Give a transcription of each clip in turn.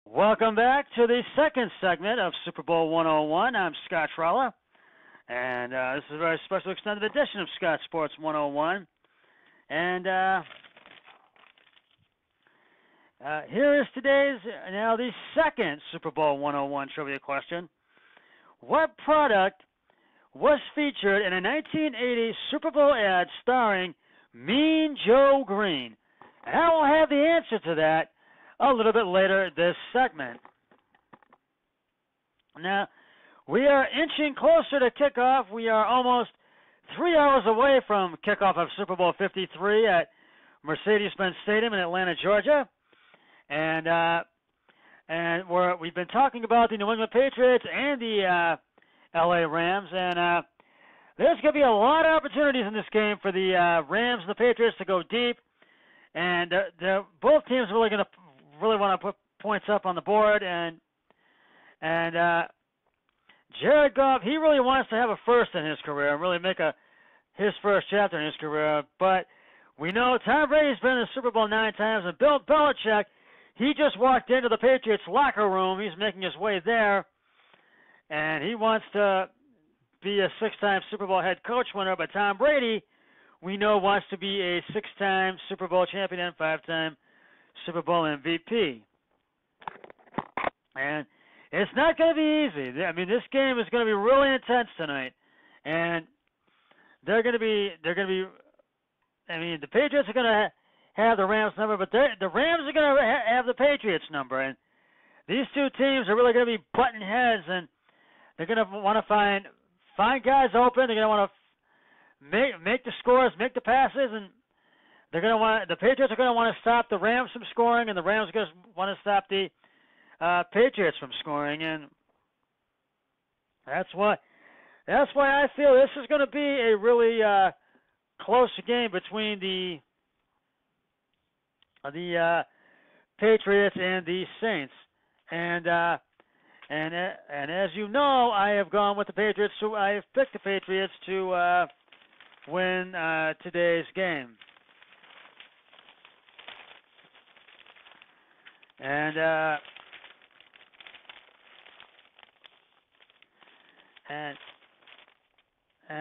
Welcome back to the second segment of Super Bowl 101. I'm Scott Trolla, and this is a very special extended edition of Scott Sports 101. And here is today's, now the second Super Bowl 101 trivia question. What product was featured in a 1980 Super Bowl ad starring Mean Joe Green? And I will have the answer to that a little bit later this segment. Now, we are inching closer to kickoff. We are almost 3 hours away from kickoff of Super Bowl 53 at Mercedes-Benz Stadium in Atlanta, Georgia. And we've been talking about the New England Patriots and the LA Rams, and there's going to be a lot of opportunities in this game for the Rams and the Patriots to go deep, and both teams are really want to put points up on the board, and Jared Goff, he really wants to have a first in his career and really make his first chapter in his career. But we know Tom Brady's been in the Super Bowl 9 times, and Bill Belichick, he just walked into the Patriots locker room. He's making his way there, and he wants to be a 6-time Super Bowl head coach winner. But Tom Brady, we know, wants to be a 6-time Super Bowl champion and 5-time Super Bowl MVP. And it's not going to be easy. I mean, this game is going to be really intense tonight. And they're going to be, I mean, the Patriots are going to have the Rams number, but the Rams are going to have the Patriots number. And these two teams are really going to be butting heads, and they're going to want to find guys open. They're going to want to make the scores, make the passes, and the Patriots are going to want to stop the Rams from scoring, and the Rams are going to want to stop the Patriots from scoring, and that's why I feel this is going to be a really close game between the Patriots and the Saints, and as you know, I have gone with the Patriots. So I have picked the Patriots to win today's game. And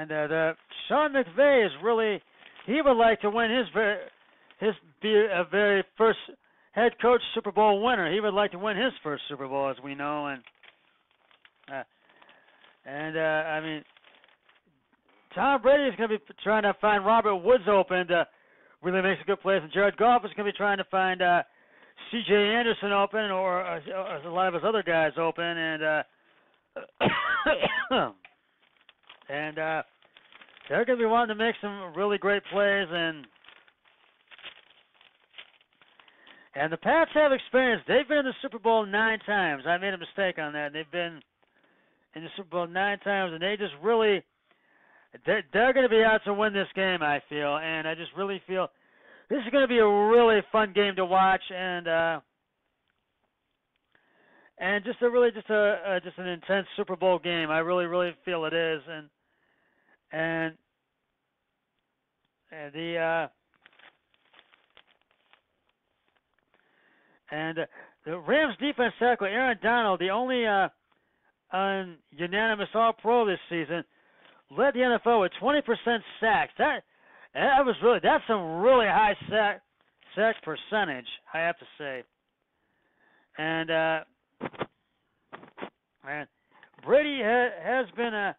the Sean McVay is really, he would like to win be a very first head coach Super Bowl winner. He would like to win his first Super Bowl, as we know, and I mean, Tom Brady is going to be trying to find Robert Woods open to really make some good plays, and Jared Goff is going to be trying to find C.J. Anderson open, or a lot of his other guys open, and they're going to be wanting to make some really great plays, and the Pats have experience. They've been in the Super Bowl 9 times. I made a mistake on that. They've been in the Super Bowl 9 times, and they just really, they're going to be out to win this game, I feel, and I just really feel this is going to be a really fun game to watch, and just an intense Super Bowl game. I really feel it is, and the Rams defense tackle Aaron Donald, the only unanimous All-Pro this season, led the NFL with 20% sacks. That's some really high sack percentage, I have to say. And Brady has been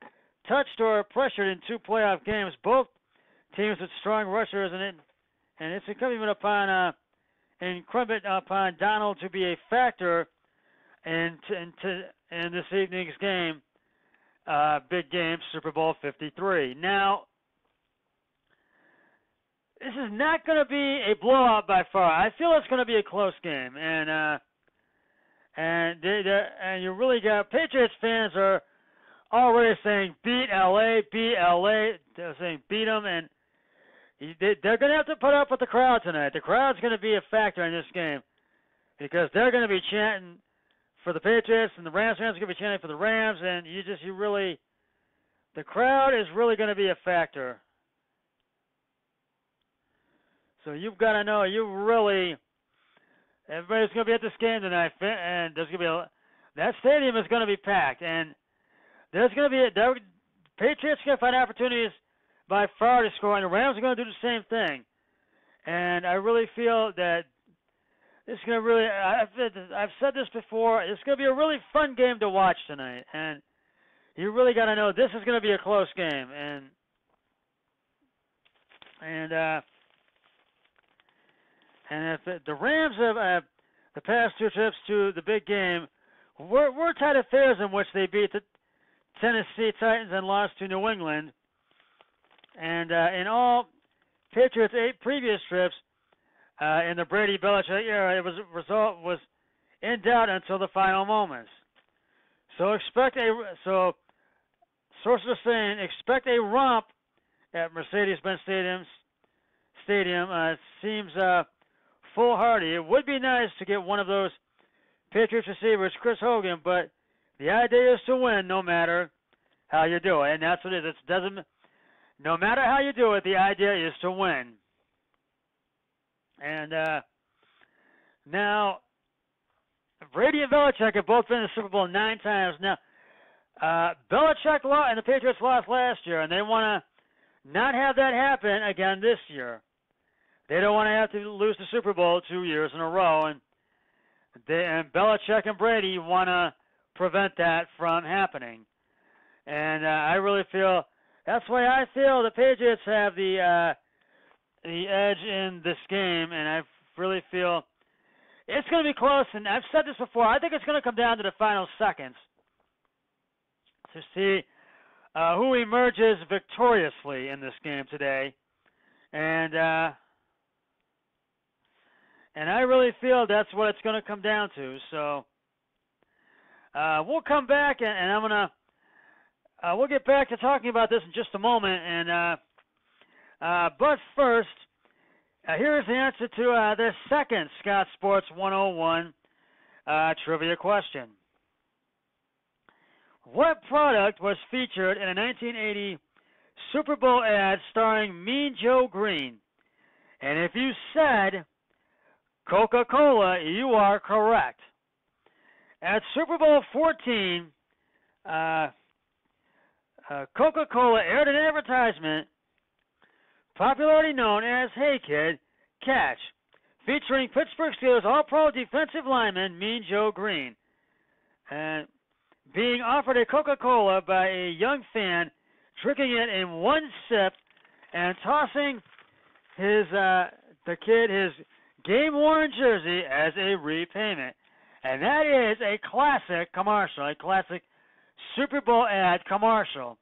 touched or pressured in 2 playoff games, both teams with strong rushers, and it's incumbent upon Donald to be a factor in this evening's game, big game, Super Bowl 53. Now, this is not going to be a blowout by far. I feel it's going to be a close game, and you really got Patriots fans are already saying beat LA. They're saying beat them, and they're going to have to put up with the crowd tonight. The crowd's going to be a factor in this game because they're going to be chanting for the Patriots, and the Rams fans are going to be chanting for the Rams, and the crowd is really going to be a factor. So you've got to know, everybody's going to be at this game tonight, and there's going to be that stadium is going to be packed, and there's going to be Patriots going to find opportunities by far to score, and the Rams are going to do the same thing. And I really feel that this is going to really. I've said this before. It's going to be a really fun game to watch tonight, and you really got to know this is going to be a close game, and if the Rams have the past two trips to the big game were tight affairs in which they beat the Tennessee Titans and lost to New England, and in all Patriots' 8 previous trips in the Brady Belichick era, result was in doubt until the final moments. So sources are saying expect a romp at Mercedes-Benz Stadium. It seems foolhardy. It would be nice to get one of those Patriots receivers, Chris Hogan, but the idea is to win no matter how you do it, and that's what it is. No matter how you do it, the idea is to win. And now, Brady and Belichick have both been in the Super Bowl 9 times. Now, Belichick and the Patriots lost last year, and they want to not have that happen again this year. They don't want to have to lose the Super Bowl 2 years in a row, and Belichick and Brady want to prevent that from happening. And I really feel that's why I feel the Patriots have the edge in this game, and I really feel it's going to be close. And I've said this before. I think it's going to come down to the final seconds to see who emerges victoriously in this game today. And I really feel that's what it's going to come down to. So we'll come back, and I'm gonna we'll get back to talking about this in just a moment. And but first, here's the answer to the second Scott Sports 101 trivia question. What product was featured in a 1980 Super Bowl ad starring Mean Joe Green? And if you said Coca-Cola, you are correct. At Super Bowl 14, Coca-Cola aired an advertisement popularly known as Hey Kid, Catch, featuring Pittsburgh Steelers All-Pro defensive lineman Mean Joe Green, and being offered a Coca-Cola by a young fan, drinking it in one sip and tossing the kid his game-worn jersey as a repayment. And that is a classic commercial, a classic Super Bowl ad commercial.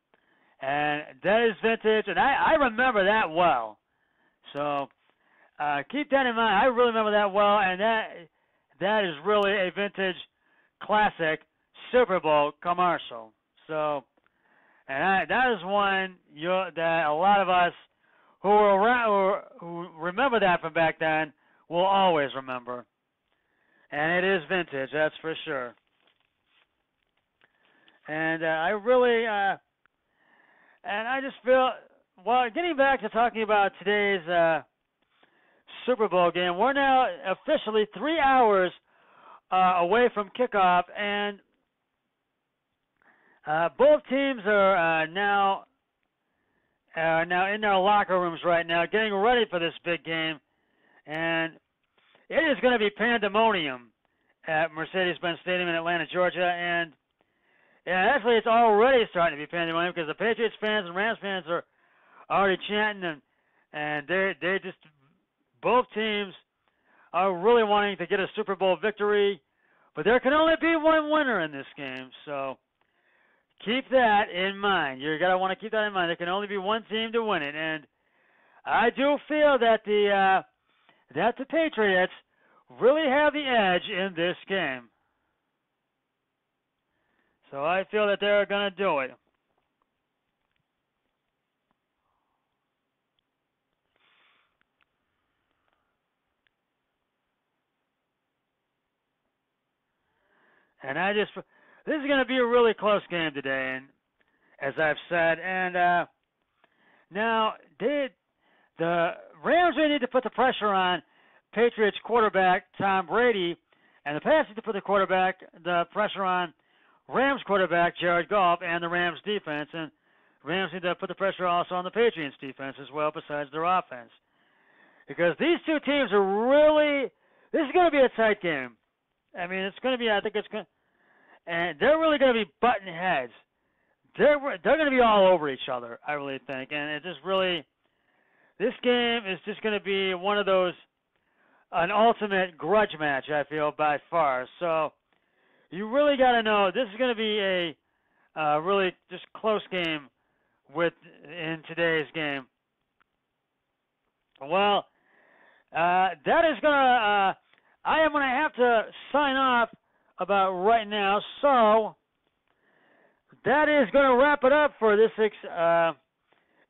And that is vintage, and I remember that well. So keep that in mind. I really remember that well, and that is really a vintage classic Super Bowl commercial. So, and that is one that a lot of us who were around, who remember that from back then will always remember. And it is vintage, that's for sure. And I really, and I just feel, well, getting back to talking about today's Super Bowl game, we're now officially 3 hours away from kickoff, and both teams are now in their locker rooms right now, getting ready for this big game, and it is going to be pandemonium at Mercedes-Benz Stadium in Atlanta, Georgia, and actually it's already starting to be pandemonium because the Patriots fans and Rams fans are already chanting, and they just, both teams are really wanting to get a Super Bowl victory, but there can only be one winner in this game, so keep that in mind. You're going to want to keep that in mind. There can only be one team to win it, and I do feel that the Patriots really have the edge in this game. So I feel that they're going to do it. And this is going to be a really close game today, and as I've said, and now the Rams really need to put the pressure on Patriots quarterback Tom Brady, and the Pats need to put the pressure on Rams quarterback Jared Goff and the Rams defense, and Rams need to put the pressure also on the Patriots defense as well, besides their offense. Because these two teams are really, this is going to be a tight game. I mean, it's going to be, I think it's going to, and they're really going to be butting heads. They're going to be all over each other, I really think. And it just really, this game is just going to be one of those, an ultimate grudge match, I feel, by far. So you really got to know, this is going to be a really just close game in today's game. Well, that is going to, I am going to have to sign off about right now. So that is going to wrap it up for this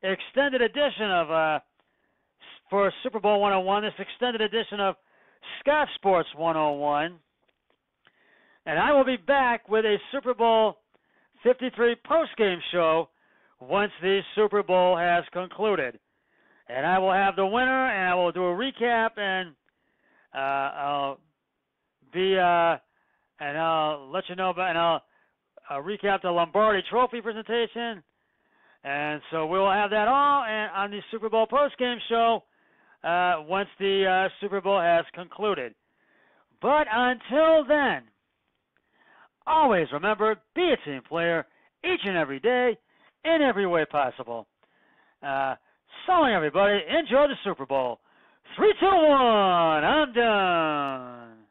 extended edition of for Super Bowl 101, this extended edition of Scott Sports 101. And I will be back with a Super Bowl 53 postgame show once the Super Bowl has concluded. And I will have the winner, and I will do a recap, and I'll let you know about, and I'll recap the Lombardi Trophy presentation. And so we will have that all on the Super Bowl postgame show once the Super Bowl has concluded. But until then, always remember, be a team player each and every day in every way possible. So long, everybody. Enjoy the Super Bowl. 3, 2, 1. I'm done.